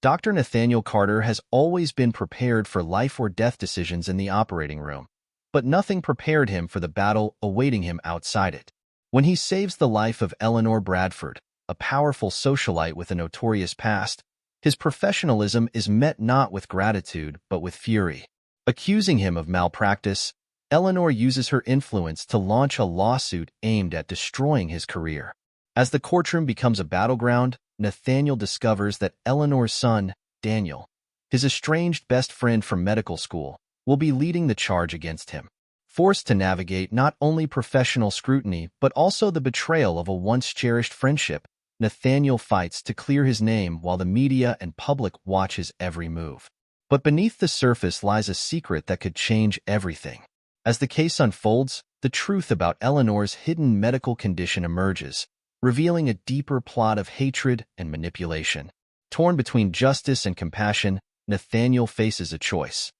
Dr. Nathaniel Carter has always been prepared for life or death decisions in the operating room, but nothing prepared him for the battle awaiting him outside it. When he saves the life of Eleanor Bradford, a powerful socialite with a notorious past, his professionalism is met not with gratitude but with fury. Accusing him of malpractice, Eleanor uses her influence to launch a lawsuit aimed at destroying his career. As the courtroom becomes a battleground, Nathaniel discovers that Eleanor's son, Daniel, his estranged best friend from medical school, will be leading the charge against him. Forced to navigate not only professional scrutiny but also the betrayal of a once-cherished friendship, Nathaniel fights to clear his name while the media and public watch his every move. But beneath the surface lies a secret that could change everything. As the case unfolds, the truth about Eleanor's hidden medical condition emerges, revealing a deeper plot of hatred and manipulation. Torn between justice and compassion, Nathaniel faces a choice.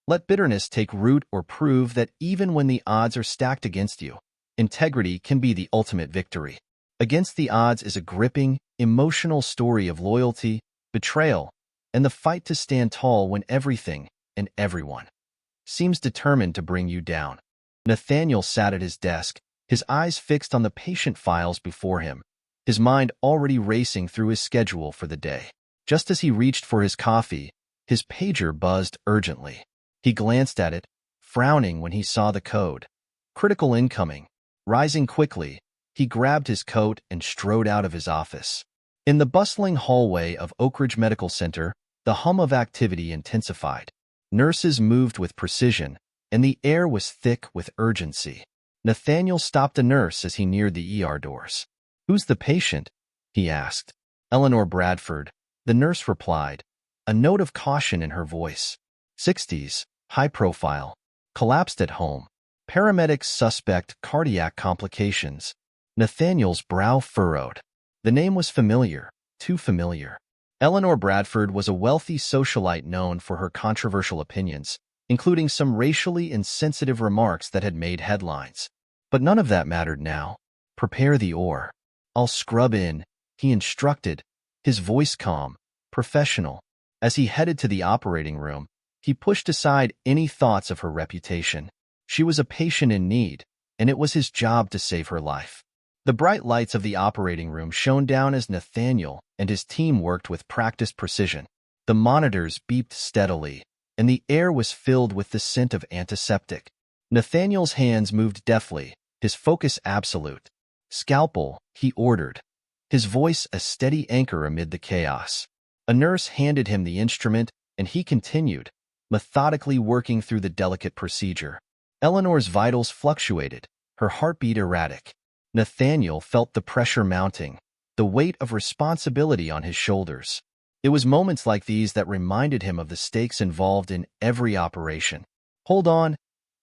Let bitterness take root or prove that even when the odds are stacked against you, integrity can be the ultimate victory. Against the Odds is a gripping, emotional story of loyalty, betrayal, and the fight to stand tall when everything and everyone seems determined to bring you down. Nathaniel sat at his desk, his eyes fixed on the patient files before him, his mind already racing through his schedule for the day. Just as he reached for his coffee, his pager buzzed urgently. He glanced at it, frowning when he saw the code. Critical incoming. Rising quickly, he grabbed his coat and strode out of his office. In the bustling hallway of Oak Ridge Medical Center, the hum of activity intensified. Nurses moved with precision, and the air was thick with urgency. Nathaniel stopped a nurse as he neared the ER doors. "Who's the patient?" he asked. "Eleanor Bradford," the nurse replied, a note of caution in her voice. 60s, high profile, collapsed at home. Paramedics suspect cardiac complications. Nathaniel's brow furrowed. The name was familiar, too familiar. Eleanor Bradford was a wealthy socialite known for her controversial opinions, including some racially insensitive remarks that had made headlines. But none of that mattered now. "Prepare the ore. I'll scrub in," he instructed, his voice calm, professional. As he headed to the operating room, he pushed aside any thoughts of her reputation. She was a patient in need, and it was his job to save her life. The bright lights of the operating room shone down as Nathaniel and his team worked with practiced precision. The monitors beeped steadily, and the air was filled with the scent of antiseptic. Nathaniel's hands moved deftly, his focus absolute. "Scalpel," he ordered, his voice a steady anchor amid the chaos. A nurse handed him the instrument, and he continued, methodically working through the delicate procedure. Eleanor's vitals fluctuated, her heartbeat erratic. Nathaniel felt the pressure mounting, the weight of responsibility on his shoulders. It was moments like these that reminded him of the stakes involved in every operation. "Hold on,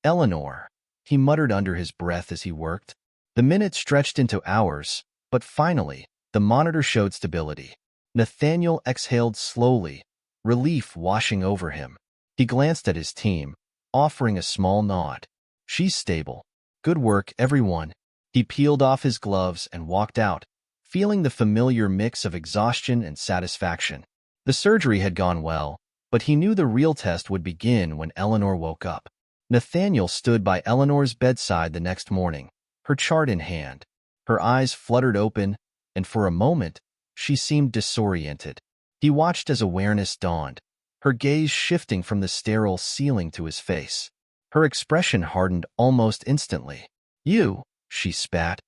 Eleanor," he muttered under his breath as he worked. The minutes stretched into hours, but finally, the monitor showed stability. Nathaniel exhaled slowly, relief washing over him. He glanced at his team, offering a small nod. "She's stable. Good work, everyone." He peeled off his gloves and walked out, feeling the familiar mix of exhaustion and satisfaction. The surgery had gone well, but he knew the real test would begin when Eleanor woke up. Nathaniel stood by Eleanor's bedside the next morning, her chart in hand. Her eyes fluttered open, and for a moment, she seemed disoriented. He watched as awareness dawned, her gaze shifting from the sterile ceiling to his face. Her expression hardened almost instantly. "You," she spat,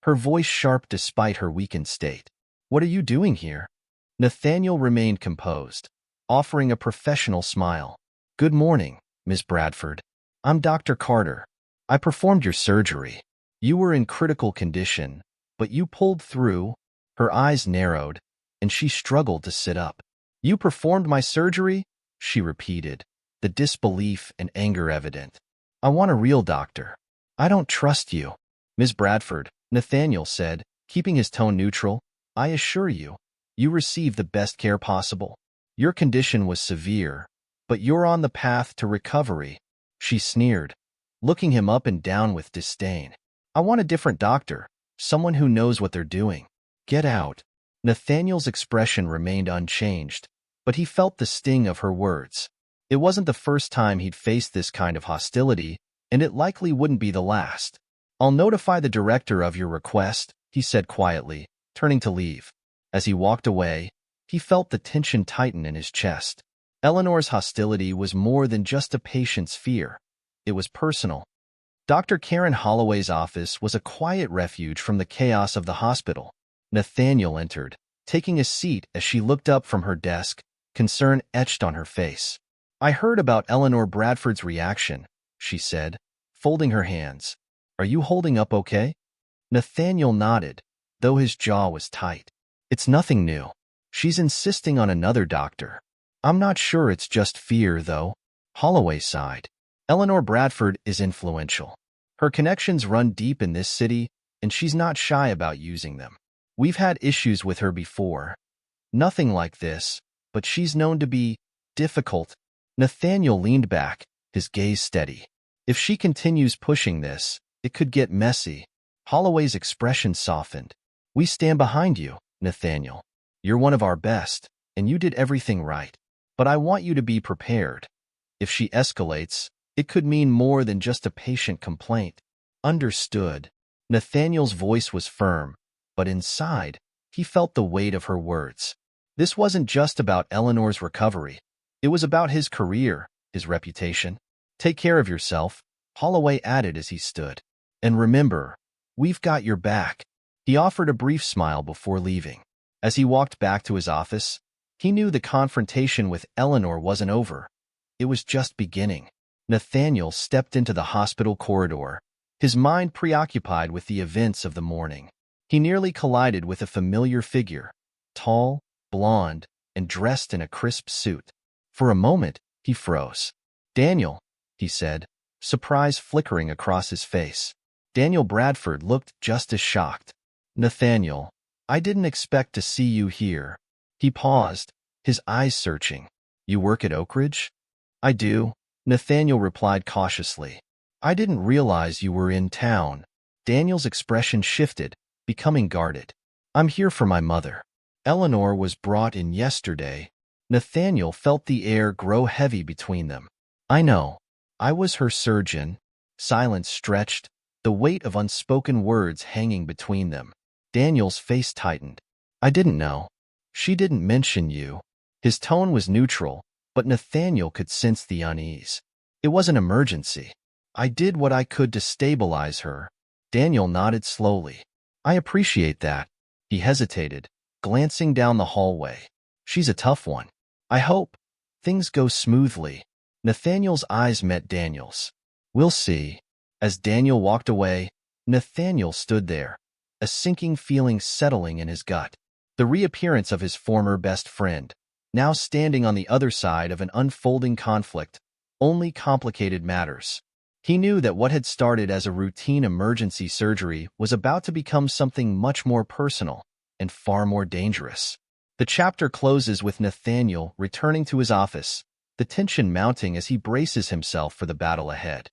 her voice sharp despite her weakened state. "What are you doing here?" Nathaniel remained composed, offering a professional smile. "Good morning, Miss Bradford. I'm Dr. Carter. I performed your surgery. You were in critical condition, but you pulled through." Her eyes narrowed, and she struggled to sit up. "You performed my surgery?" she repeated, the disbelief and anger evident. "I want a real doctor. I don't trust you." "Miss Bradford," Nathaniel said, keeping his tone neutral, "I assure you, you received the best care possible. Your condition was severe, but you're on the path to recovery." She sneered, looking him up and down with disdain. "I want a different doctor, someone who knows what they're doing. Get out." Nathaniel's expression remained unchanged, but he felt the sting of her words. It wasn't the first time he'd faced this kind of hostility, and it likely wouldn't be the last. "I'll notify the director of your request," he said quietly, turning to leave. As he walked away, he felt the tension tighten in his chest. Eleanor's hostility was more than just a patient's fear. It was personal. Dr. Karen Holloway's office was a quiet refuge from the chaos of the hospital. Nathaniel entered, taking a seat as she looked up from her desk, concern etched on her face. "I heard about Eleanor Bradford's reaction," she said, folding her hands. "Are you holding up okay?" Nathaniel nodded, though his jaw was tight. "It's nothing new. She's insisting on another doctor. I'm not sure it's just fear, though." Holloway sighed. "Eleanor Bradford is influential. Her connections run deep in this city, and she's not shy about using them. We've had issues with her before. Nothing like this, but she's known to be difficult." Nathaniel leaned back, his gaze steady. "If she continues pushing this, it could get messy." Holloway's expression softened. "We stand behind you, Nathaniel. You're one of our best, and you did everything right. But I want you to be prepared. If she escalates, it could mean more than just a patient complaint." "Understood." Nathaniel's voice was firm, but inside, he felt the weight of her words. This wasn't just about Eleanor's recovery. It was about his career, his reputation. "Take care of yourself," Holloway added as he stood. "And remember, we've got your back." He offered a brief smile before leaving. As he walked back to his office, he knew the confrontation with Eleanor wasn't over. It was just beginning. Nathaniel stepped into the hospital corridor, his mind preoccupied with the events of the morning. He nearly collided with a familiar figure, tall, blonde, and dressed in a crisp suit. For a moment, he froze. "Daniel," he said, surprise flickering across his face. Daniel Bradford looked just as shocked. "Nathaniel, I didn't expect to see you here." He paused, his eyes searching. "You work at Oak Ridge?" "I do," Nathaniel replied cautiously. "I didn't realize you were in town." Daniel's expression shifted, becoming guarded. "I'm here for my mother. Eleanor was brought in yesterday." Nathaniel felt the air grow heavy between them. "I know. I was her surgeon." Silence stretched, the weight of unspoken words hanging between them. Daniel's face tightened. "I didn't know. She didn't mention you." His tone was neutral, but Nathaniel could sense the unease. "It was an emergency. I did what I could to stabilize her." Daniel nodded slowly. "I appreciate that." He hesitated, glancing down the hallway. "She's a tough one. I hope things go smoothly." Nathaniel's eyes met Daniel's. "We'll see." As Daniel walked away, Nathaniel stood there, a sinking feeling settling in his gut. The reappearance of his former best friend, now standing on the other side of an unfolding conflict, only complicated matters. He knew that what had started as a routine emergency surgery was about to become something much more personal and far more dangerous. The chapter closes with Nathaniel returning to his office, the tension mounting as he braces himself for the battle ahead.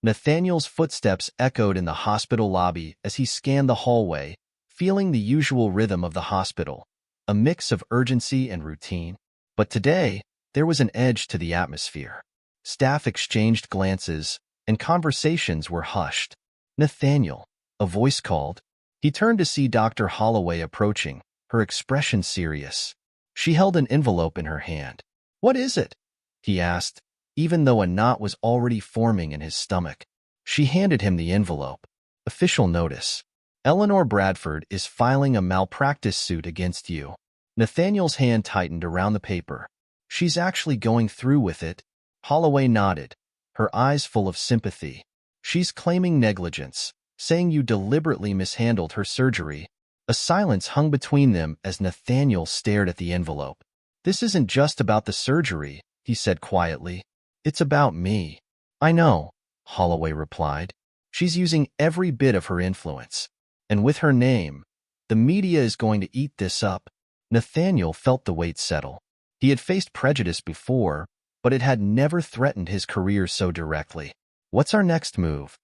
Nathaniel's footsteps echoed in the hospital lobby as he scanned the hallway, feeling the usual rhythm of the hospital, a mix of urgency and routine. But today, there was an edge to the atmosphere. Staff exchanged glances, and conversations were hushed. "Nathaniel," a voice called. He turned to see Dr. Holloway approaching, her expression serious. She held an envelope in her hand. "What is it?" he asked, even though a knot was already forming in his stomach. She handed him the envelope. "Official notice. Eleanor Bradford is filing a malpractice suit against you." Nathaniel's hand tightened around the paper. "She's actually going through with it?" Holloway nodded, her eyes full of sympathy. "She's claiming negligence, saying you deliberately mishandled her surgery." A silence hung between them as Nathaniel stared at the envelope. "This isn't just about the surgery," he said quietly. "It's about me." "I know," Holloway replied. "She's using every bit of her influence. And with her name, the media is going to eat this up." Nathaniel felt the weight settle. He had faced prejudice before, but it had never threatened his career so directly. "What's our next move?"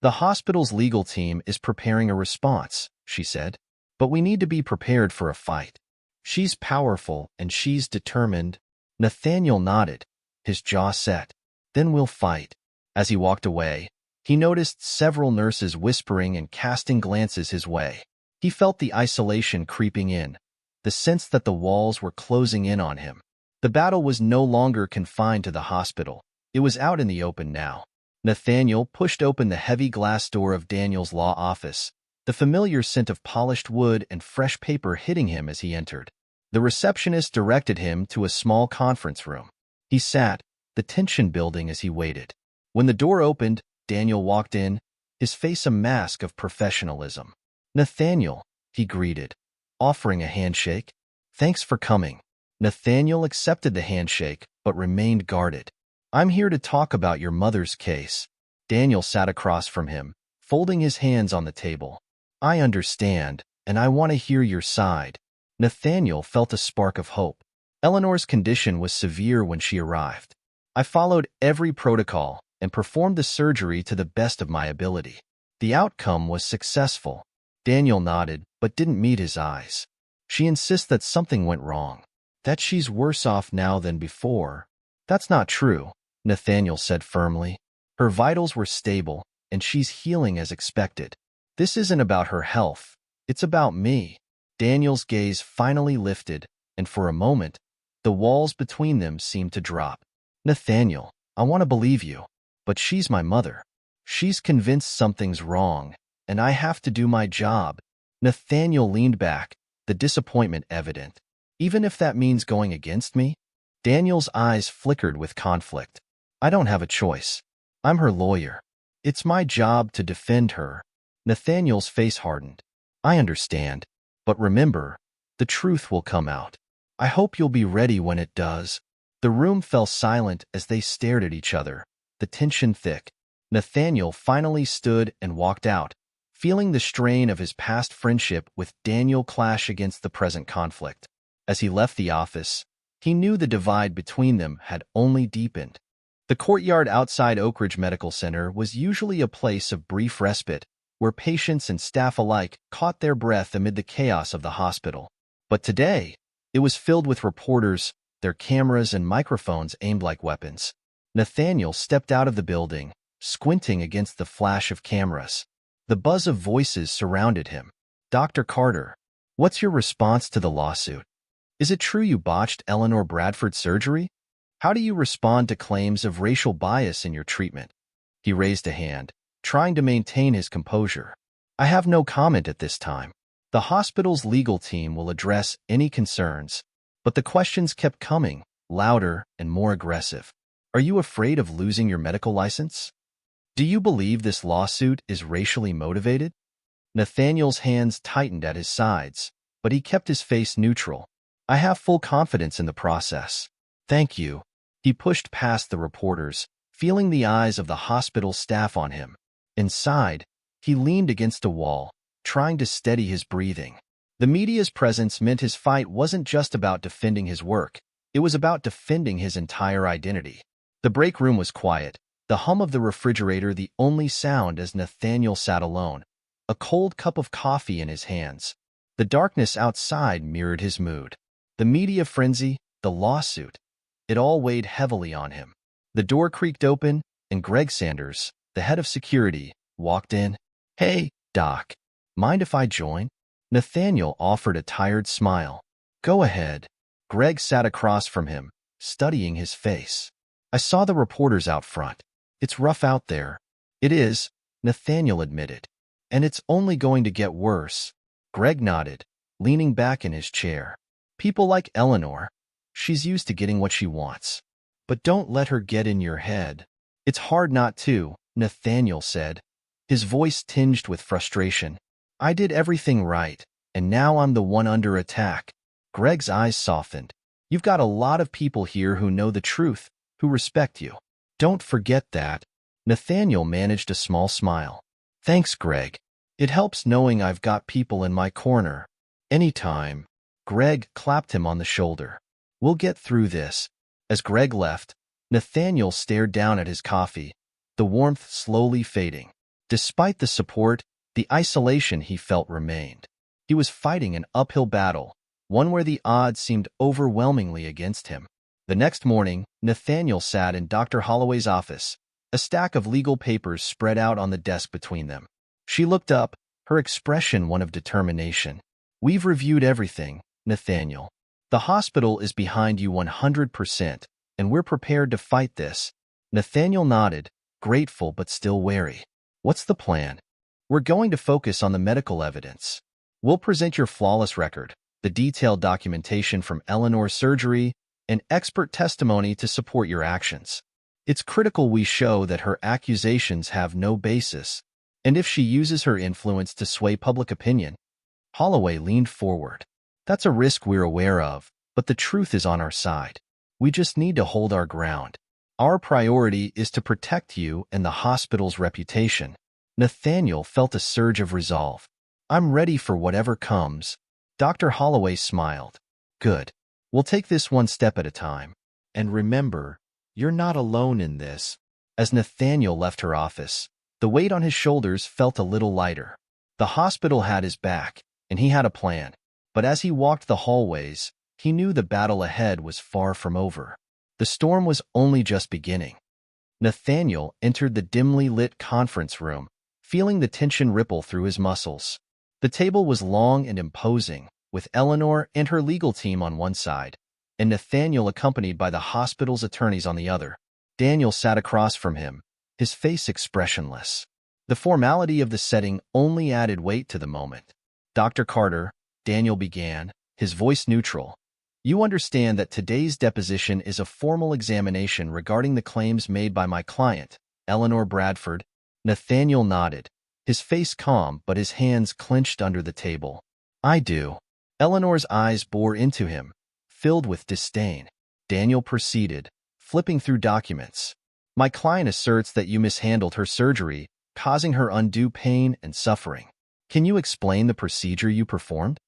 "The hospital's legal team is preparing a response," she said. "But we need to be prepared for a fight." She's powerful and she's determined. Nathaniel nodded, his jaw set. Then we'll fight. As he walked away, he noticed several nurses whispering and casting glances his way. He felt the isolation creeping in, the sense that the walls were closing in on him. The battle was no longer confined to the hospital. It was out in the open now. Nathaniel pushed open the heavy glass door of Daniel's law office, the familiar scent of polished wood and fresh paper hitting him as he entered. The receptionist directed him to a small conference room. He sat, the tension building as he waited. When the door opened, Daniel walked in, his face a mask of professionalism. "Nathaniel," he greeted, offering a handshake. "Thanks for coming." Nathaniel accepted the handshake, but remained guarded. "I'm here to talk about your mother's case." Daniel sat across from him, folding his hands on the table. "I understand, and I want to hear your side." Nathaniel felt a spark of hope. Eleanor's condition was severe when she arrived. "I followed every protocol and performed the surgery to the best of my ability. The outcome was successful." Daniel nodded, but didn't meet his eyes. "She insists that something went wrong, that she's worse off now than before." "That's not true," Nathaniel said firmly. "Her vitals were stable, and she's healing as expected. This isn't about her health. It's about me." Daniel's gaze finally lifted, and for a moment, the walls between them seemed to drop. "Nathaniel, I want to believe you, but she's my mother. She's convinced something's wrong, and I have to do my job." Nathaniel leaned back, the disappointment evident. "Even if that means going against me?" Daniel's eyes flickered with conflict. "I don't have a choice. I'm her lawyer. It's my job to defend her." Nathaniel's face hardened. "I understand. But remember, the truth will come out. I hope you'll be ready when it does." The room fell silent as they stared at each other, the tension thick. Nathaniel finally stood and walked out, feeling the strain of his past friendship with Daniel clash against the present conflict. As he left the office, he knew the divide between them had only deepened. The courtyard outside Oak Ridge Medical Center was usually a place of brief respite, where patients and staff alike caught their breath amid the chaos of the hospital. But today, it was filled with reporters, their cameras and microphones aimed like weapons. Nathaniel stepped out of the building, squinting against the flash of cameras. The buzz of voices surrounded him. "Dr. Carter, what's your response to the lawsuit? Is it true you botched Eleanor Bradford's surgery? How do you respond to claims of racial bias in your treatment?" He raised a hand, trying to maintain his composure. "I have no comment at this time. The hospital's legal team will address any concerns." But the questions kept coming, louder and more aggressive. "Are you afraid of losing your medical license? Do you believe this lawsuit is racially motivated?" Nathaniel's hands tightened at his sides, but he kept his face neutral. "I have full confidence in the process. Thank you." He pushed past the reporters, feeling the eyes of the hospital staff on him. Inside, he leaned against a wall, trying to steady his breathing. The media's presence meant his fight wasn't just about defending his work, it was about defending his entire identity. The break room was quiet, the hum of the refrigerator the only sound as Nathaniel sat alone, a cold cup of coffee in his hands. The darkness outside mirrored his mood. The media frenzy, the lawsuit, it all weighed heavily on him. The door creaked open, and Greg Sanders, the head of security, walked in. "Hey, Doc, mind if I join?" Nathaniel offered a tired smile. "Go ahead." Greg sat across from him, studying his face. "I saw the reporters out front. It's rough out there." "It is," Nathaniel admitted. "And it's only going to get worse." Greg nodded, leaning back in his chair. "People like Eleanor. She's used to getting what she wants. But don't let her get in your head." "It's hard not to," Nathaniel said, his voice tinged with frustration. "I did everything right, and now I'm the one under attack." Greg's eyes softened. "You've got a lot of people here who know the truth, who respect you. Don't forget that." Nathaniel managed a small smile. "Thanks, Greg. It helps knowing I've got people in my corner." "Anytime." Greg clapped him on the shoulder. "We'll get through this." As Greg left, Nathaniel stared down at his coffee, the warmth slowly fading. Despite the support, the isolation he felt remained. He was fighting an uphill battle, one where the odds seemed overwhelmingly against him. The next morning, Nathaniel sat in Dr. Holloway's office, a stack of legal papers spread out on the desk between them. She looked up, her expression one of determination. "We've reviewed everything, Nathaniel. The hospital is behind you 100%, and we're prepared to fight this." Nathaniel nodded, grateful but still wary. "What's the plan?" "We're going to focus on the medical evidence. We'll present your flawless record, the detailed documentation from Eleanor's surgery, and expert testimony to support your actions. It's critical we show that her accusations have no basis, and if she uses her influence to sway public opinion." Holloway leaned forward. "That's a risk we're aware of, but the truth is on our side. We just need to hold our ground. Our priority is to protect you and the hospital's reputation." Nathaniel felt a surge of resolve. "I'm ready for whatever comes." Dr. Holloway smiled. "Good. We'll take this one step at a time. And remember, you're not alone in this." As Nathaniel left her office, the weight on his shoulders felt a little lighter. The hospital had his back, and he had a plan. But as he walked the hallways, he knew the battle ahead was far from over. The storm was only just beginning. Nathaniel entered the dimly lit conference room, feeling the tension ripple through his muscles. The table was long and imposing, with Eleanor and her legal team on one side, and Nathaniel accompanied by the hospital's attorneys on the other. Daniel sat across from him, his face expressionless. The formality of the setting only added weight to the moment. "Dr. Carter," Daniel began, his voice neutral, "you understand that today's deposition is a formal examination regarding the claims made by my client, Eleanor Bradford." Nathaniel nodded, his face calm but his hands clenched under the table. "I do." Eleanor's eyes bore into him, filled with disdain. Daniel proceeded, flipping through documents. "My client asserts that you mishandled her surgery, causing her undue pain and suffering. Can you explain the procedure you performed?"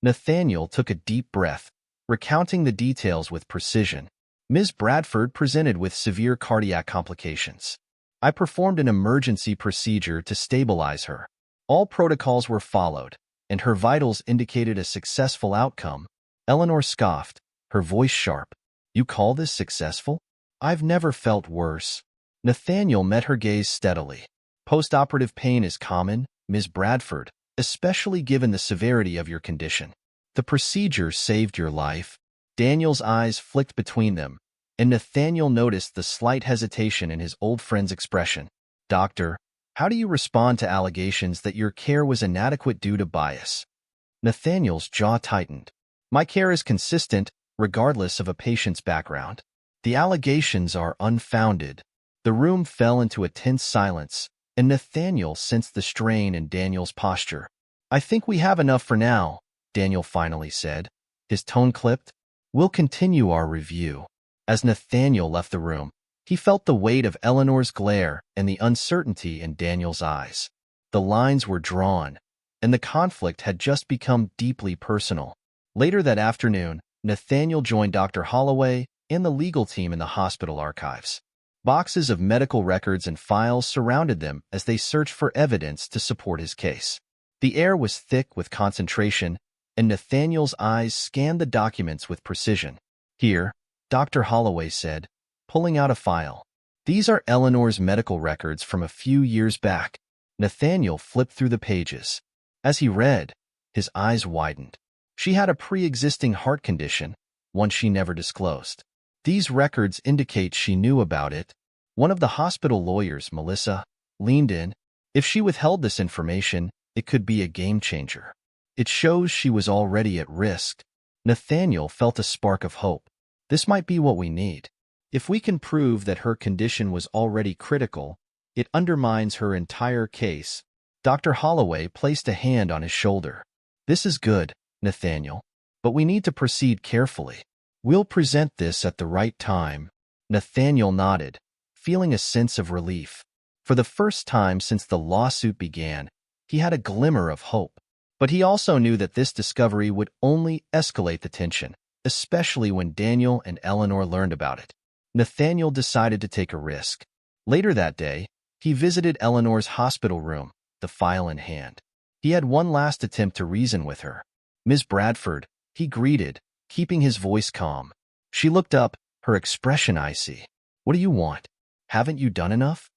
Nathaniel took a deep breath, recounting the details with precision. "Ms. Bradford presented with severe cardiac complications. I performed an emergency procedure to stabilize her. All protocols were followed, and her vitals indicated a successful outcome." Eleanor scoffed, her voice sharp. "You call this successful? I've never felt worse." Nathaniel met her gaze steadily. "Postoperative pain is common, Ms. Bradford, especially given the severity of your condition. The procedure saved your life." Daniel's eyes flicked between them, and Nathaniel noticed the slight hesitation in his old friend's expression. "Doctor, how do you respond to allegations that your care was inadequate due to bias?" Nathaniel's jaw tightened. "My care is consistent, regardless of a patient's background. The allegations are unfounded." The room fell into a tense silence, and Nathaniel sensed the strain in Daniel's posture. "I think we have enough for now," Daniel finally said, his tone clipped. "We'll continue our review." As Nathaniel left the room, he felt the weight of Eleanor's glare and the uncertainty in Daniel's eyes. The lines were drawn, and the conflict had just become deeply personal. Later that afternoon, Nathaniel joined Dr. Holloway and the legal team in the hospital archives. Boxes of medical records and files surrounded them as they searched for evidence to support his case. The air was thick with concentration, and Nathaniel's eyes scanned the documents with precision. "Here," Dr. Holloway said, pulling out a file. "These are Eleanor's medical records from a few years back." Nathaniel flipped through the pages. As he read, his eyes widened. She had a pre-existing heart condition, one she never disclosed. These records indicate she knew about it. One of the hospital lawyers, Melissa, leaned in. If she withheld this information, it could be a game changer. It shows she was already at risk. Nathaniel felt a spark of hope. This might be what we need. If we can prove that her condition was already critical, it undermines her entire case. Dr. Holloway placed a hand on his shoulder. "This is good, Nathaniel, but we need to proceed carefully. We'll present this at the right time." Nathaniel nodded, feeling a sense of relief. For the first time since the lawsuit began, he had a glimmer of hope. But he also knew that this discovery would only escalate the tension, especially when Daniel and Eleanor learned about it. Nathaniel decided to take a risk. Later that day, he visited Eleanor's hospital room, the file in hand. He had one last attempt to reason with her. "Ms. Bradford, he greeted, keeping his voice calm. She looked up, her expression icy. What do you want? Haven't you done enough?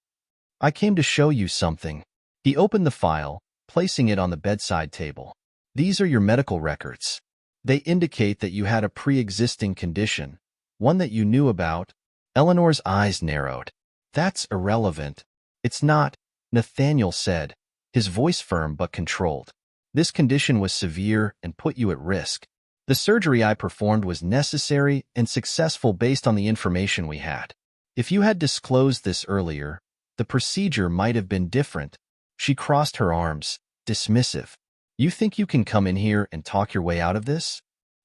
I came to show you something. He opened the file, placing it on the bedside table. These are your medical records. They indicate that you had a pre-existing condition, one that you knew about. Eleanor's eyes narrowed. That's irrelevant. It's not, Nathaniel said, his voice firm but controlled. This condition was severe and put you at risk. The surgery I performed was necessary and successful based on the information we had. If you had disclosed this earlier, the procedure might have been different. She crossed her arms, dismissive. You think you can come in here and talk your way out of this?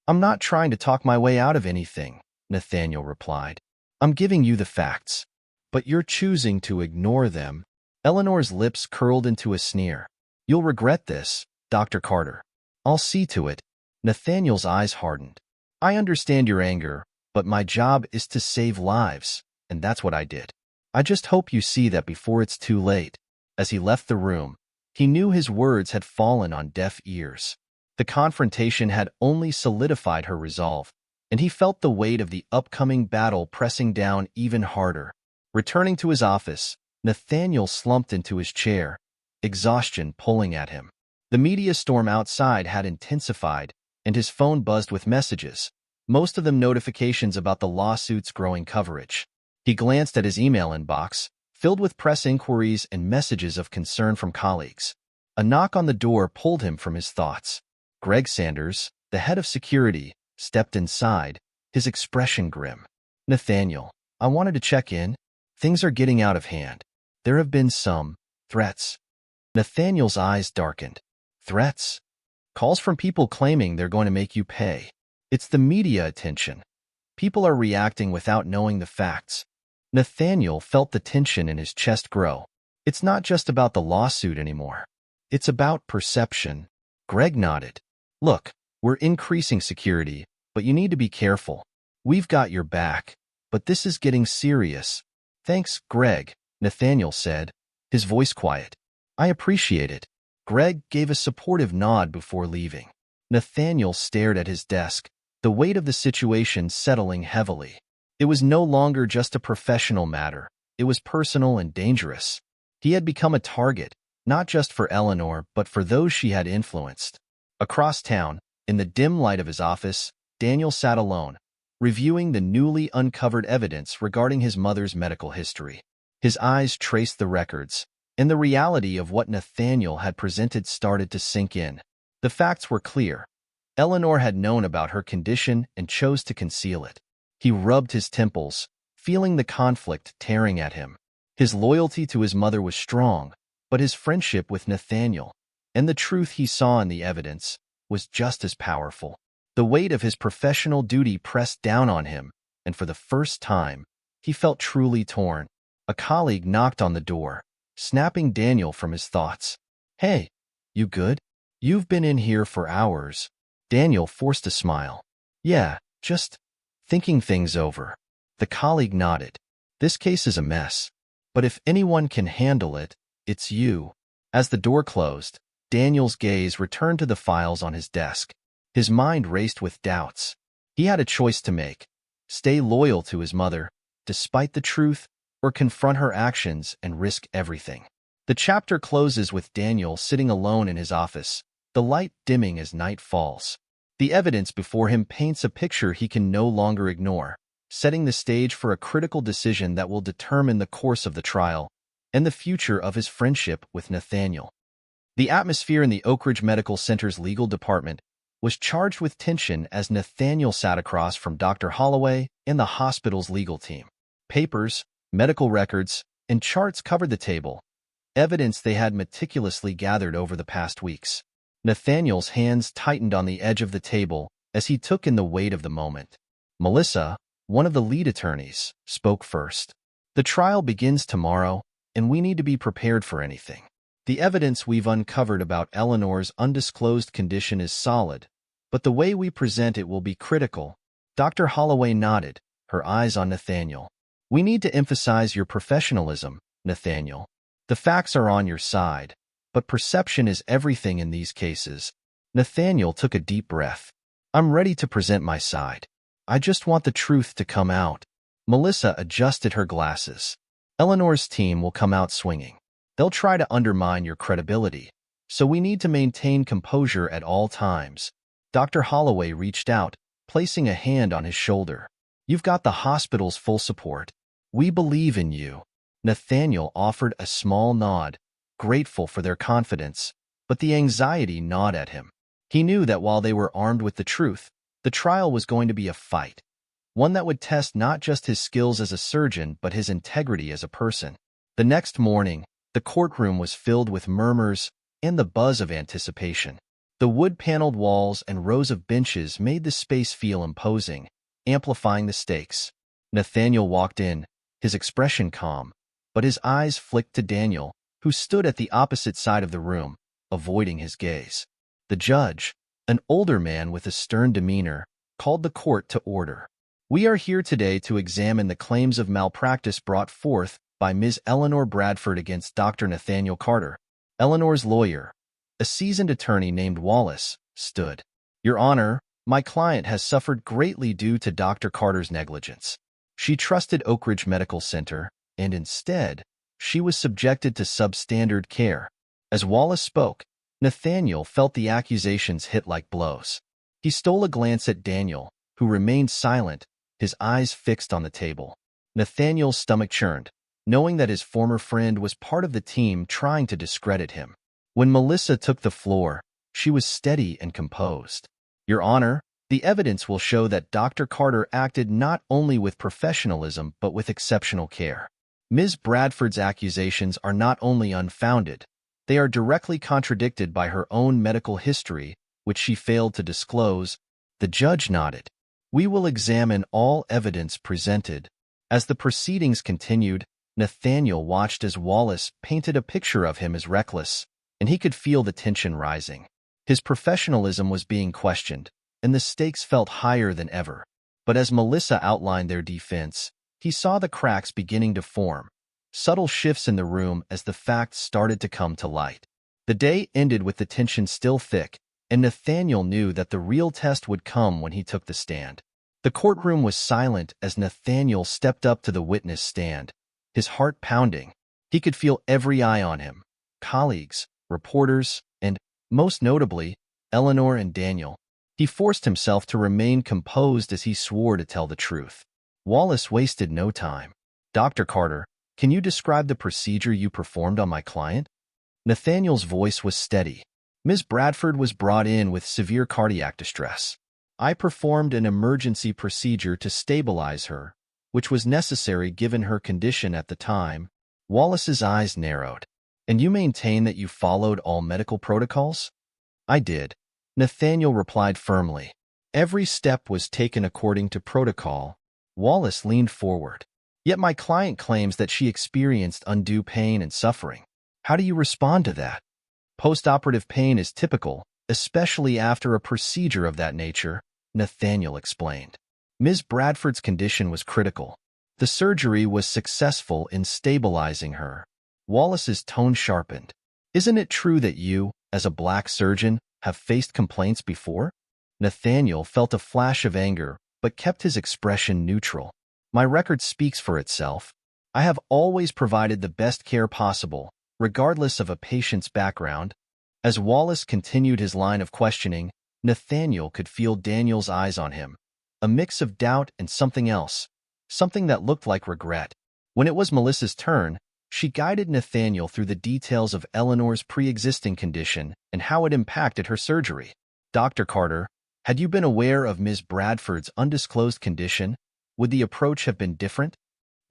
I'm not trying to talk my way out of anything, Nathaniel replied. I'm giving you the facts. But you're choosing to ignore them. Eleanor's lips curled into a sneer. You'll regret this, Dr. Carter. I'll see to it. Nathaniel's eyes hardened. I understand your anger, but my job is to save lives, and that's what I did. I just hope you see that before it's too late. As he left the room, he knew his words had fallen on deaf ears. The confrontation had only solidified her resolve, and he felt the weight of the upcoming battle pressing down even harder. Returning to his office, Nathaniel slumped into his chair, exhaustion pulling at him. The media storm outside had intensified, and his phone buzzed with messages, most of them notifications about the lawsuit's growing coverage. He glanced at his email inbox, filled with press inquiries and messages of concern from colleagues. A knock on the door pulled him from his thoughts. Greg Sanders, the head of security, stepped inside, his expression grim. Nathaniel, I wanted to check in. Things are getting out of hand. There have been some threats. Nathaniel's eyes darkened. Threats? Calls from people claiming they're going to make you pay. It's the media attention. People are reacting without knowing the facts. Nathaniel felt the tension in his chest grow. It's not just about the lawsuit anymore. It's about perception. Greg nodded. Look, we're increasing security, but you need to be careful. We've got your back, but this is getting serious. Thanks, Greg, Nathaniel said, his voice quiet. I appreciate it. Greg gave a supportive nod before leaving. Nathaniel stared at his desk, the weight of the situation settling heavily. It was no longer just a professional matter. It was personal and dangerous. He had become a target, not just for Eleanor, but for those she had influenced. Across town, in the dim light of his office, Daniel sat alone, reviewing the newly uncovered evidence regarding his mother's medical history. His eyes traced the records, and the reality of what Nathaniel had presented started to sink in. The facts were clear. Eleanor had known about her condition and chose to conceal it. He rubbed his temples, feeling the conflict tearing at him. His loyalty to his mother was strong, but his friendship with Nathaniel, and the truth he saw in the evidence, was just as powerful. The weight of his professional duty pressed down on him, and for the first time, he felt truly torn. A colleague knocked on the door, snapping Daniel from his thoughts. Hey, you good? You've been in here for hours. Daniel forced a smile. Yeah, just thinking things over. The colleague nodded. This case is a mess, but if anyone can handle it, it's you. As the door closed, Daniel's gaze returned to the files on his desk. His mind raced with doubts. He had a choice to make: stay loyal to his mother, despite the truth, or confront her actions and risk everything. The chapter closes with Daniel sitting alone in his office, the light dimming as night falls. The evidence before him paints a picture he can no longer ignore, setting the stage for a critical decision that will determine the course of the trial and the future of his friendship with Nathaniel. The atmosphere in the Oak Ridge Medical Center's legal department was charged with tension as Nathaniel sat across from Dr. Holloway and the hospital's legal team. Papers, medical records, and charts covered the table, evidence they had meticulously gathered over the past weeks. Nathaniel's hands tightened on the edge of the table as he took in the weight of the moment. Melissa, one of the lead attorneys, spoke first. The trial begins tomorrow, and we need to be prepared for anything. The evidence we've uncovered about Eleanor's undisclosed condition is solid, but the way we present it will be critical. Dr. Holloway nodded, her eyes on Nathaniel. We need to emphasize your professionalism, Nathaniel. The facts are on your side, but perception is everything in these cases. Nathaniel took a deep breath. I'm ready to present my side. I just want the truth to come out. Melissa adjusted her glasses. Eleanor's team will come out swinging. They'll try to undermine your credibility, so we need to maintain composure at all times. Dr. Holloway reached out, placing a hand on his shoulder. You've got the hospital's full support. We believe in you. Nathaniel offered a small nod, grateful for their confidence, but the anxiety gnawed at him. He knew that while they were armed with the truth, the trial was going to be a fight, one that would test not just his skills as a surgeon but his integrity as a person. The next morning, the courtroom was filled with murmurs and the buzz of anticipation. The wood-paneled walls and rows of benches made the space feel imposing, amplifying the stakes. Nathaniel walked in, his expression calm, but his eyes flicked to Daniel, who stood at the opposite side of the room, avoiding his gaze. The judge, an older man with a stern demeanor, called the court to order. We are here today to examine the claims of malpractice brought forth by Ms. Eleanor Bradford against Dr. Nathaniel Carter. Eleanor's lawyer, a seasoned attorney named Wallace, stood. Your Honor, my client has suffered greatly due to Dr. Carter's negligence. She trusted Oak Ridge Medical Center, and instead, she was subjected to substandard care. As Wallace spoke, Nathaniel felt the accusations hit like blows. He stole a glance at Daniel, who remained silent, his eyes fixed on the table. Nathaniel's stomach churned, knowing that his former friend was part of the team trying to discredit him. When Melissa took the floor, she was steady and composed. Your Honor, the evidence will show that Dr. Carter acted not only with professionalism but with exceptional care. Ms. Bradford's accusations are not only unfounded, they are directly contradicted by her own medical history, which she failed to disclose. The judge nodded. We will examine all evidence presented. As the proceedings continued, Nathaniel watched as Wallace painted a picture of him as reckless, and he could feel the tension rising. His professionalism was being questioned, and the stakes felt higher than ever. But as Melissa outlined their defense, he saw the cracks beginning to form, subtle shifts in the room as the facts started to come to light. The day ended with the tension still thick, and Nathaniel knew that the real test would come when he took the stand. The courtroom was silent as Nathaniel stepped up to the witness stand, his heart pounding. He could feel every eye on him, colleagues, reporters, and, most notably, Eleanor and Daniel. He forced himself to remain composed as he swore to tell the truth. Wallace wasted no time. Dr. Carter, can you describe the procedure you performed on my client? Nathaniel's voice was steady. Ms. Bradford was brought in with severe cardiac distress. I performed an emergency procedure to stabilize her, which was necessary given her condition at the time. Wallace's eyes narrowed. And you maintain that you followed all medical protocols? I did. Nathaniel replied firmly. Every step was taken according to protocol. Wallace leaned forward. Yet my client claims that she experienced undue pain and suffering. How do you respond to that? Postoperative pain is typical, especially after a procedure of that nature, Nathaniel explained. Ms. Bradford's condition was critical. The surgery was successful in stabilizing her. Wallace's tone sharpened. Isn't it true that you, as a black surgeon, have faced complaints before? Nathaniel felt a flash of anger, but kept his expression neutral. My record speaks for itself. I have always provided the best care possible, regardless of a patient's background. As Wallace continued his line of questioning, Nathaniel could feel Daniel's eyes on him, a mix of doubt and something else, something that looked like regret. When it was Melissa's turn, she guided Nathaniel through the details of Eleanor's pre-existing condition and how it impacted her surgery. Dr. Carter, had you been aware of Ms. Bradford's undisclosed condition, would the approach have been different?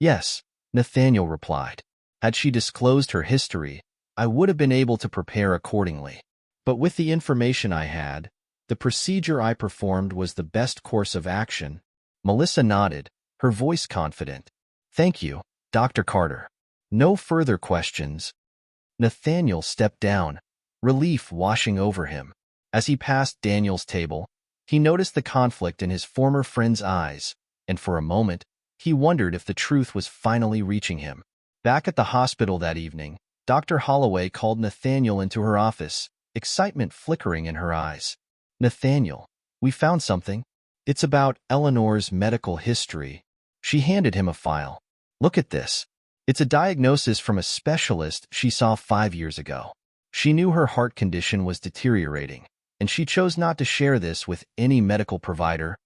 Yes, Nathaniel replied. Had she disclosed her history, I would have been able to prepare accordingly. But with the information I had, the procedure I performed was the best course of action. Melissa nodded, her voice confident. Thank you, Dr. Carter. No further questions. Nathaniel stepped down, relief washing over him. As he passed Daniel's table, he noticed the conflict in his former friend's eyes, and for a moment, he wondered if the truth was finally reaching him. Back at the hospital that evening, Dr. Holloway called Nathaniel into her office, excitement flickering in her eyes. Nathaniel, We found something. It's about Eleanor's medical history. She handed him a file. Look at this. It's a diagnosis from a specialist she saw 5 years ago. She knew her heart condition was deteriorating, and she chose not to share this with any medical provider.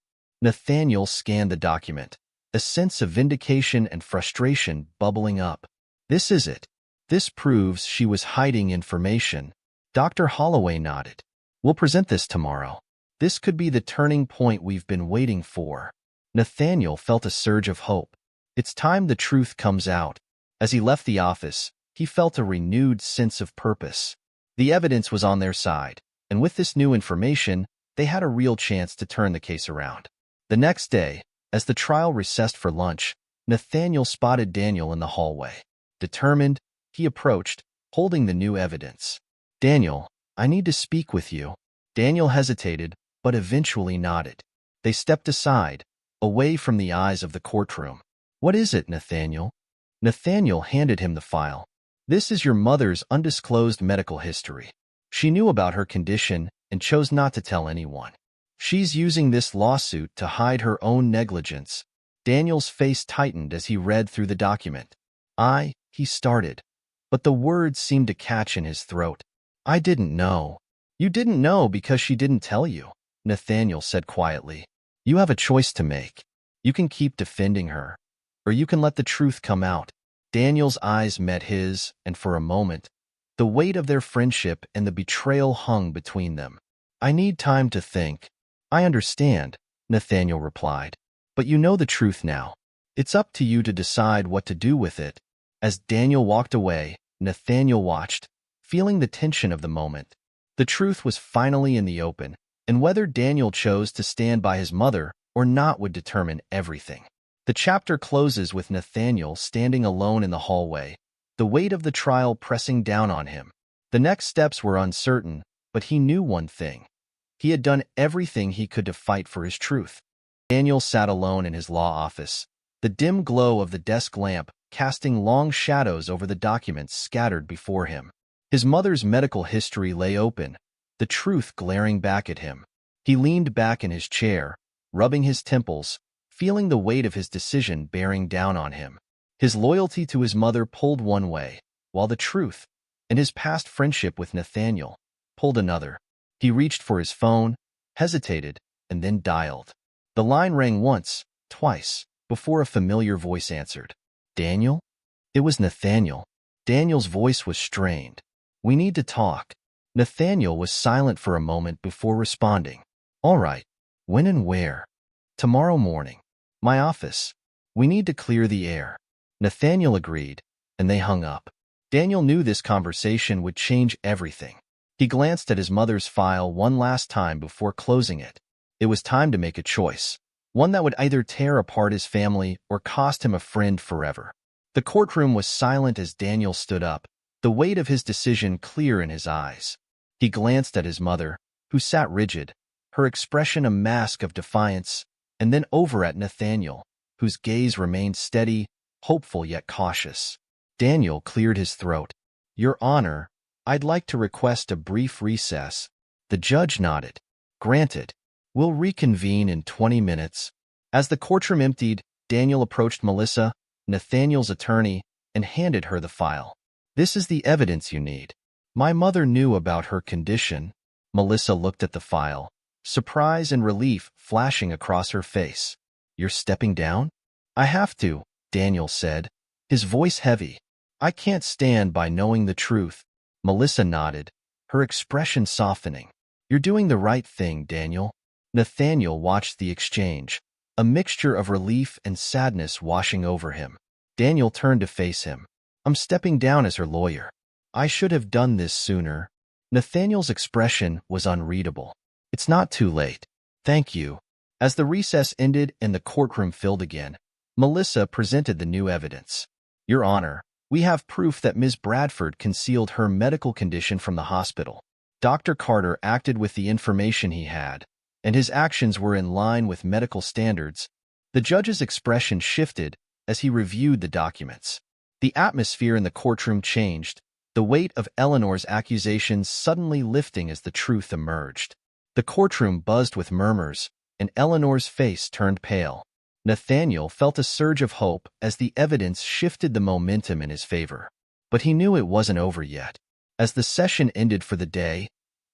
Nathaniel scanned the document, a sense of vindication and frustration bubbling up. This is it. This proves she was hiding information. Dr. Holloway nodded. We'll present this tomorrow. This could be the turning point we've been waiting for. Nathaniel felt a surge of hope. It's time the truth comes out. As he left the office, he felt a renewed sense of purpose. The evidence was on their side, and with this new information, they had a real chance to turn the case around. The next day, as the trial recessed for lunch, Nathaniel spotted Daniel in the hallway. Determined, he approached, holding the new evidence. Daniel, I need to speak with you. Daniel hesitated, but eventually nodded. They stepped aside, away from the eyes of the courtroom. What is it, Nathaniel? Nathaniel handed him the file. This is your mother's undisclosed medical history. She knew about her condition and chose not to tell anyone. She's using this lawsuit to hide her own negligence. Daniel's face tightened as he read through the document. He started, but the words seemed to catch in his throat. I didn't know. You didn't know because she didn't tell you, Nathaniel said quietly. You have a choice to make. You can keep defending her, or you can let the truth come out. Daniel's eyes met his, and for a moment, the weight of their friendship and the betrayal hung between them. I need time to think. I understand, Nathaniel replied. But you know the truth now. It's up to you to decide what to do with it. As Daniel walked away, Nathaniel watched, feeling the tension of the moment. The truth was finally in the open, and whether Daniel chose to stand by his mother or not would determine everything. The chapter closes with Nathaniel standing alone in the hallway, the weight of the trial pressing down on him. The next steps were uncertain, but he knew one thing. He had done everything he could to fight for his truth. Daniel sat alone in his law office, the dim glow of the desk lamp casting long shadows over the documents scattered before him. His mother's medical history lay open, the truth glaring back at him. He leaned back in his chair, rubbing his temples, feeling the weight of his decision bearing down on him. His loyalty to his mother pulled one way, while the truth, and his past friendship with Nathaniel, pulled another. He reached for his phone, hesitated, and then dialed. The line rang once, twice, before a familiar voice answered. Daniel? It was Nathaniel. Daniel's voice was strained. We need to talk. Nathaniel was silent for a moment before responding. All right. When and where? Tomorrow morning. My office. We need to clear the air. Nathaniel agreed, and they hung up. Daniel knew this conversation would change everything. He glanced at his mother's file one last time before closing it. It was time to make a choice, one that would either tear apart his family or cost him a friend forever. The courtroom was silent as Daniel stood up, the weight of his decision clear in his eyes. He glanced at his mother, who sat rigid, her expression a mask of defiance, and then over at Nathaniel, whose gaze remained steady, hopeful yet cautious. Daniel cleared his throat. Your Honor, I'd like to request a brief recess. The judge nodded. Granted. We'll reconvene in 20 minutes. As the courtroom emptied, Daniel approached Melissa, Nathaniel's attorney, and handed her the file. This is the evidence you need. My mother knew about her condition. Melissa looked at the file, surprise and relief flashing across her face. You're stepping down? I have to, Daniel said, his voice heavy. I can't stand by knowing the truth. Melissa nodded, her expression softening. You're doing the right thing, Daniel. Nathaniel watched the exchange, a mixture of relief and sadness washing over him. Daniel turned to face him. I'm stepping down as her lawyer. I should have done this sooner. Nathaniel's expression was unreadable. It's not too late. Thank you. As the recess ended and the courtroom filled again, Melissa presented the new evidence. Your Honor, we have proof that Ms. Bradford concealed her medical condition from the hospital. Dr. Carter acted with the information he had, and his actions were in line with medical standards. The judge's expression shifted as he reviewed the documents. The atmosphere in the courtroom changed, the weight of Eleanor's accusations suddenly lifting as the truth emerged. The courtroom buzzed with murmurs, and Eleanor's face turned pale. Nathaniel felt a surge of hope as the evidence shifted the momentum in his favor. But he knew it wasn't over yet. As the session ended for the day,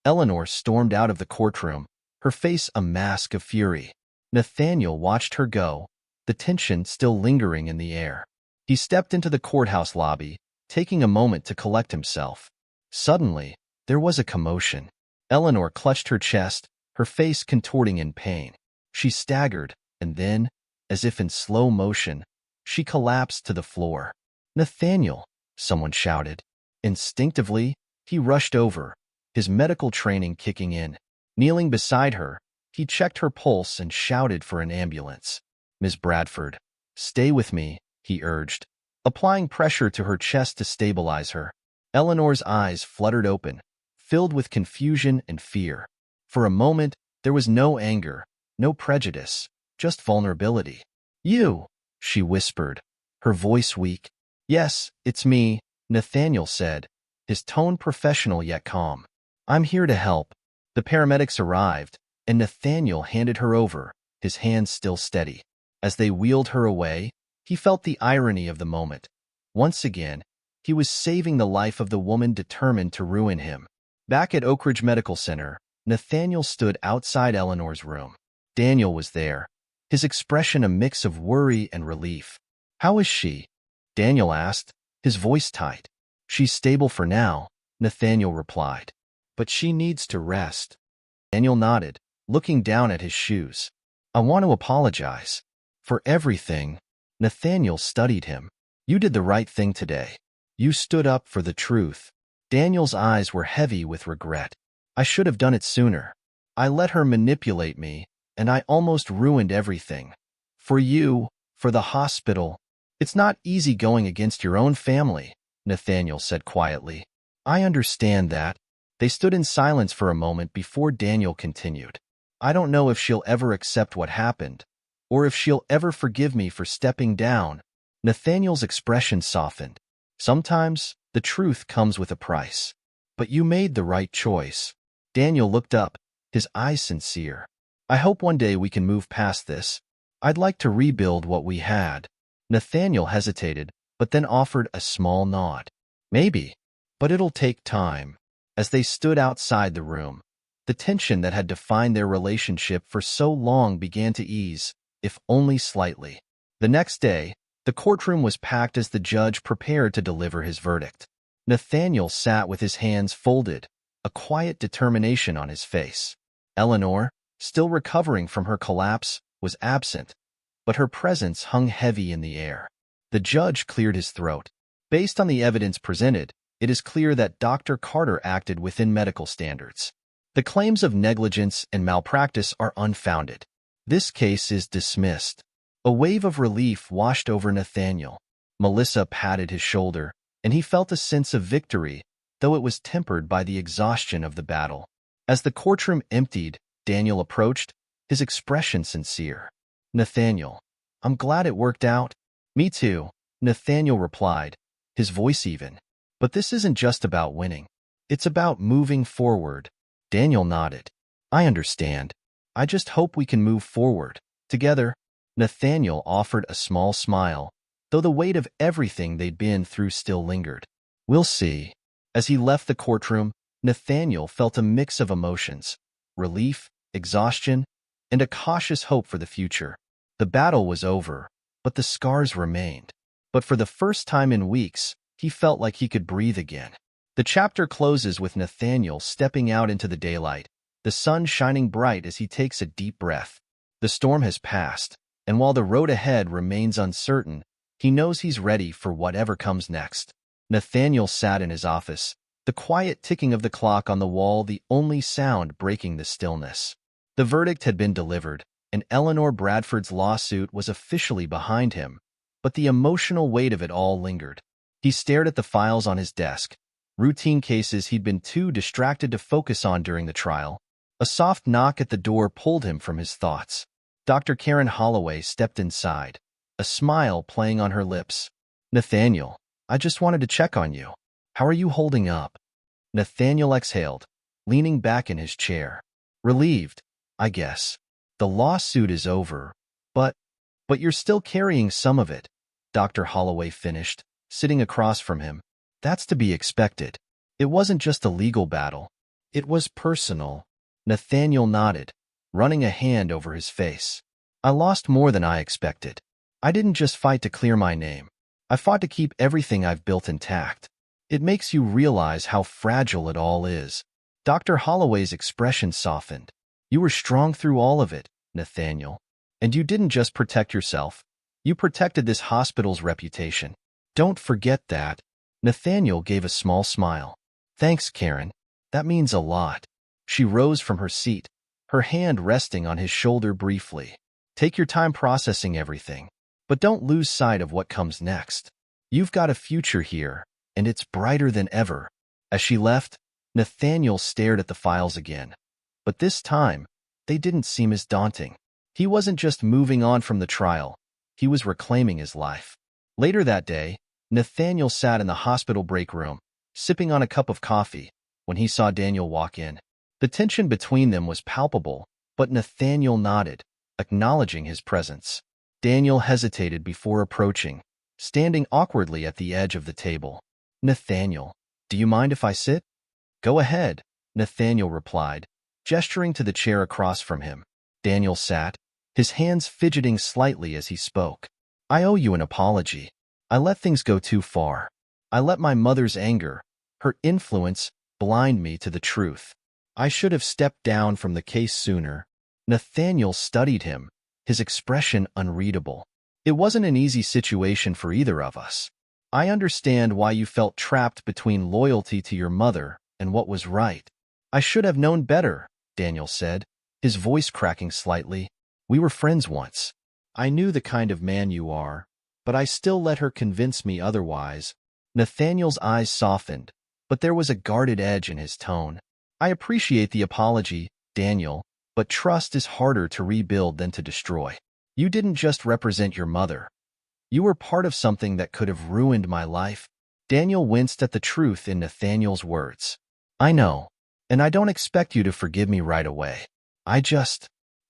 Eleanor stormed out of the courtroom, her face a mask of fury. Nathaniel watched her go, the tension still lingering in the air. He stepped into the courthouse lobby, taking a moment to collect himself. Suddenly, there was a commotion. Eleanor clutched her chest, her face contorting in pain. She staggered, and then, as if in slow motion, she collapsed to the floor. "Nathaniel," someone shouted. Instinctively, he rushed over, his medical training kicking in. Kneeling beside her, he checked her pulse and shouted for an ambulance. "Miss Bradford, stay with me," he urged, applying pressure to her chest to stabilize her. Eleanor's eyes fluttered open, filled with confusion and fear. For a moment, there was no anger, no prejudice, just vulnerability. "You," she whispered, her voice weak. "Yes, it's me," Nathaniel said, his tone professional yet calm. "I'm here to help." The paramedics arrived, and Nathaniel handed her over, his hands still steady. As they wheeled her away, he felt the irony of the moment. Once again, he was saving the life of the woman determined to ruin him. Back at Oak Ridge Medical Center, Nathaniel stood outside Eleanor's room. Daniel was there, his expression a mix of worry and relief. "How is she?" Daniel asked, his voice tight. "She's stable for now," Nathaniel replied. "But she needs to rest." Daniel nodded, looking down at his shoes. "I want to apologize for everything." Nathaniel studied him. "You did the right thing today. You stood up for the truth." Daniel's eyes were heavy with regret. "I should have done it sooner. I let her manipulate me, and I almost ruined everything. For you, for the hospital. It's not easy going against your own family," Nathaniel said quietly. "I understand that." They stood in silence for a moment before Daniel continued. "I don't know if she'll ever accept what happened, or if she'll ever forgive me for stepping down." Nathaniel's expression softened. "Sometimes, the truth comes with a price. But you made the right choice." Daniel looked up, his eyes sincere. "I hope one day we can move past this. I'd like to rebuild what we had." Nathaniel hesitated, but then offered a small nod. "Maybe, but it'll take time." As they stood outside the room, the tension that had defined their relationship for so long began to ease, if only slightly. The next day, the courtroom was packed as the judge prepared to deliver his verdict. Nathaniel sat with his hands folded, a quiet determination on his face. Eleanor, still recovering from her collapse, was absent, but her presence hung heavy in the air. The judge cleared his throat. "Based on the evidence presented, it is clear that Dr. Carter acted within medical standards. The claims of negligence and malpractice are unfounded. This case is dismissed." A wave of relief washed over Nathaniel. Melissa patted his shoulder, and he felt a sense of victory, though it was tempered by the exhaustion of the battle. As the courtroom emptied, Daniel approached, his expression sincere. "Nathaniel, I'm glad it worked out." "Me too," Nathaniel replied, his voice even. "But this isn't just about winning. It's about moving forward." Daniel nodded. "I understand. I just hope we can move forward together." Nathaniel offered a small smile, though the weight of everything they'd been through still lingered. "We'll see." As he left the courtroom, Nathaniel felt a mix of emotions: relief, exhaustion, and a cautious hope for the future. The battle was over, but the scars remained. But for the first time in weeks, he felt like he could breathe again. The chapter closes with Nathaniel stepping out into the daylight, the sun shining bright as he takes a deep breath. The storm has passed, and while the road ahead remains uncertain, he knows he's ready for whatever comes next. Nathaniel sat in his office, the quiet ticking of the clock on the wall the only sound breaking the stillness. The verdict had been delivered, and Eleanor Bradford's lawsuit was officially behind him, but the emotional weight of it all lingered. He stared at the files on his desk, routine cases he'd been too distracted to focus on during the trial. A soft knock at the door pulled him from his thoughts. Dr. Karen Holloway stepped inside, a smile playing on her lips. "Nathaniel, I just wanted to check on you. How are you holding up?" Nathaniel exhaled, leaning back in his chair. Relieved, I guess. The lawsuit is over, but, but you're still carrying some of it, Dr. Holloway finished, sitting across from him. That's to be expected. It wasn't just a legal battle. It was personal. Nathaniel nodded, running a hand over his face. I lost more than I expected. I didn't just fight to clear my name. I fought to keep everything I've built intact. It makes you realize how fragile it all is. Dr. Holloway's expression softened. You were strong through all of it, Nathaniel. And you didn't just protect yourself. You protected this hospital's reputation. Don't forget that. Nathaniel gave a small smile. Thanks, Karen. That means a lot. She rose from her seat, her hand resting on his shoulder briefly. Take your time processing everything, but don't lose sight of what comes next. You've got a future here, and it's brighter than ever. As she left, Nathaniel stared at the files again. But this time, they didn't seem as daunting. He wasn't just moving on from the trial. He was reclaiming his life. Later that day, Nathaniel sat in the hospital break room, sipping on a cup of coffee, when he saw Daniel walk in. The tension between them was palpable, but Nathaniel nodded, acknowledging his presence. Daniel hesitated before approaching, standing awkwardly at the edge of the table. Nathaniel, do you mind if I sit? Go ahead, Nathaniel replied, gesturing to the chair across from him. Daniel sat, his hands fidgeting slightly as he spoke. I owe you an apology. I let things go too far. I let my mother's anger, her influence, blind me to the truth. I should have stepped down from the case sooner. Nathaniel studied him, his expression unreadable. It wasn't an easy situation for either of us. I understand why you felt trapped between loyalty to your mother and what was right. I should have known better, Daniel said, his voice cracking slightly. We were friends once. I knew the kind of man you are, but I still let her convince me otherwise. Nathaniel's eyes softened, but there was a guarded edge in his tone. I appreciate the apology, Daniel, but trust is harder to rebuild than to destroy. You didn't just represent your mother. You were part of something that could have ruined my life. Daniel winced at the truth in Nathaniel's words. I know, and I don't expect you to forgive me right away. I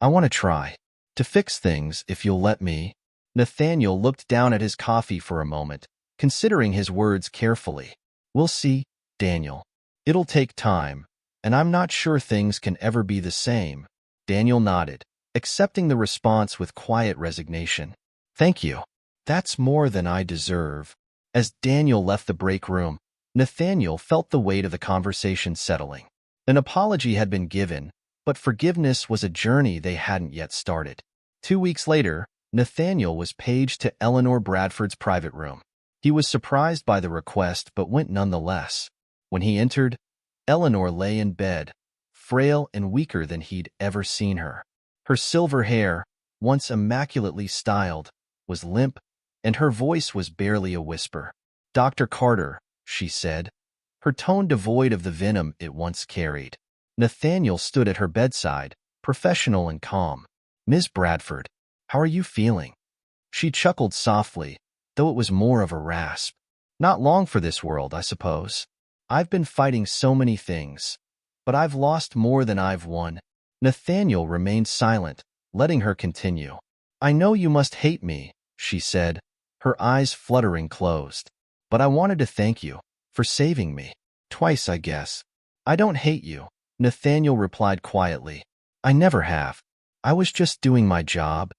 want to try to fix things if you'll let me. Nathaniel looked down at his coffee for a moment, considering his words carefully. We'll see, Daniel. It'll take time, and I'm not sure things can ever be the same. Daniel nodded, accepting the response with quiet resignation. Thank you. That's more than I deserve. As Daniel left the break room, Nathaniel felt the weight of the conversation settling. An apology had been given, but forgiveness was a journey they hadn't yet started. 2 weeks later, Nathaniel was paged to Eleanor Bradford's private room. He was surprised by the request but went nonetheless. When he entered, Eleanor lay in bed, frail and weaker than he'd ever seen her. Her silver hair, once immaculately styled, was limp, and her voice was barely a whisper. Dr. Carter, she said, her tone devoid of the venom it once carried. Nathaniel stood at her bedside, professional and calm. Ms. Bradford, how are you feeling? She chuckled softly, though it was more of a rasp. Not long for this world, I suppose. I've been fighting so many things, but I've lost more than I've won. Nathaniel remained silent, letting her continue. I know you must hate me, she said, her eyes fluttering closed. But I wanted to thank you for saving me. Twice, I guess. I don't hate you, Nathaniel replied quietly. I never have. I was just doing my job.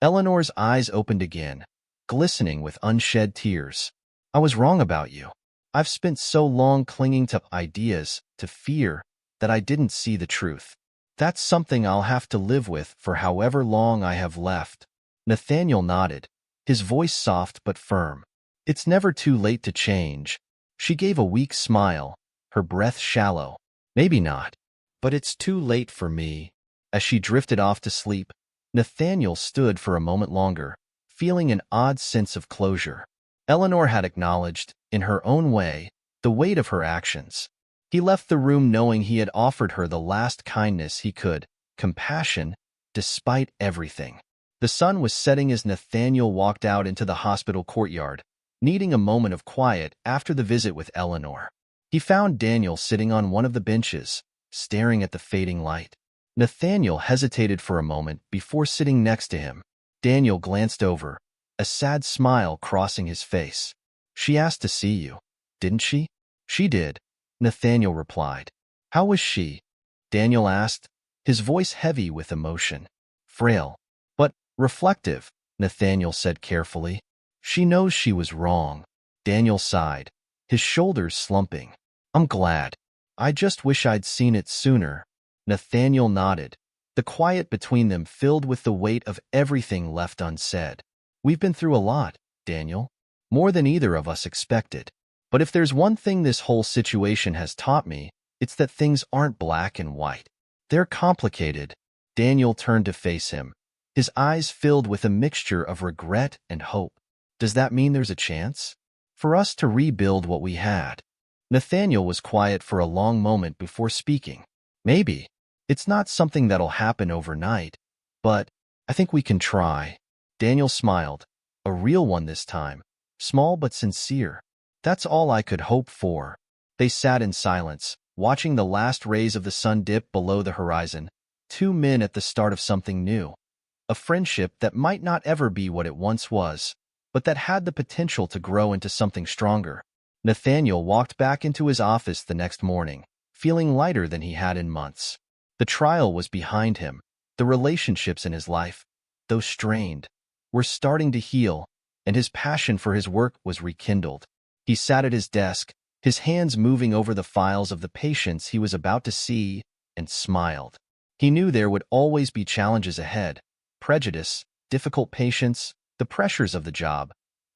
Eleanor's eyes opened again, glistening with unshed tears. I was wrong about you. I've spent so long clinging to ideas, to fear, that I didn't see the truth. That's something I'll have to live with for however long I have left. Nathaniel nodded, his voice soft but firm. It's never too late to change. She gave a weak smile, her breath shallow. Maybe not, but it's too late for me. As she drifted off to sleep, Nathaniel stood for a moment longer, feeling an odd sense of closure. Eleanor had acknowledged, in her own way, the weight of her actions. He left the room knowing he had offered her the last kindness he could, compassion, despite everything. The sun was setting as Nathaniel walked out into the hospital courtyard, needing a moment of quiet after the visit with Eleanor. He found Daniel sitting on one of the benches, staring at the fading light. Nathaniel hesitated for a moment before sitting next to him. Daniel glanced over, a sad smile crossing his face. She asked to see you, didn't she? She did, Nathaniel replied. How was she? Daniel asked, his voice heavy with emotion. Frail, but reflective, Nathaniel said carefully. She knows she was wrong. Daniel sighed, his shoulders slumping. I'm glad. I just wish I'd seen it sooner. Nathaniel nodded, the quiet between them filled with the weight of everything left unsaid. We've been through a lot, Daniel. More than either of us expected. But if there's one thing this whole situation has taught me, it's that things aren't black and white. They're complicated. Daniel turned to face him, his eyes filled with a mixture of regret and hope. Does that mean there's a chance for us to rebuild what we had? Nathaniel was quiet for a long moment before speaking. Maybe. It's not something that'll happen overnight, but I think we can try. Daniel smiled, a real one this time, small but sincere. That's all I could hope for. They sat in silence, watching the last rays of the sun dip below the horizon. Two men at the start of something new. A friendship that might not ever be what it once was, but that had the potential to grow into something stronger. Nathaniel walked back into his office the next morning, feeling lighter than he had in months. The trial was behind him. The relationships in his life, though strained, were starting to heal, and his passion for his work was rekindled. He sat at his desk, his hands moving over the files of the patients he was about to see, and smiled. He knew there would always be challenges ahead, prejudice, difficult patients, the pressures of the job,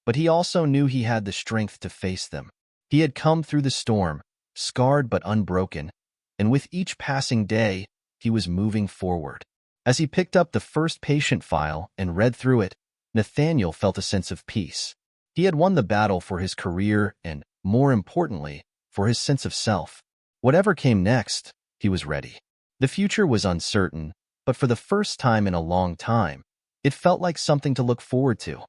but he also knew he had the strength to face them. He had come through the storm, scarred but unbroken, and with each passing day, he was moving forward. As he picked up the first patient file and read through it, Nathaniel felt a sense of peace. He had won the battle for his career and, more importantly, for his sense of self. Whatever came next, he was ready. The future was uncertain, but for the first time in a long time, it felt like something to look forward to.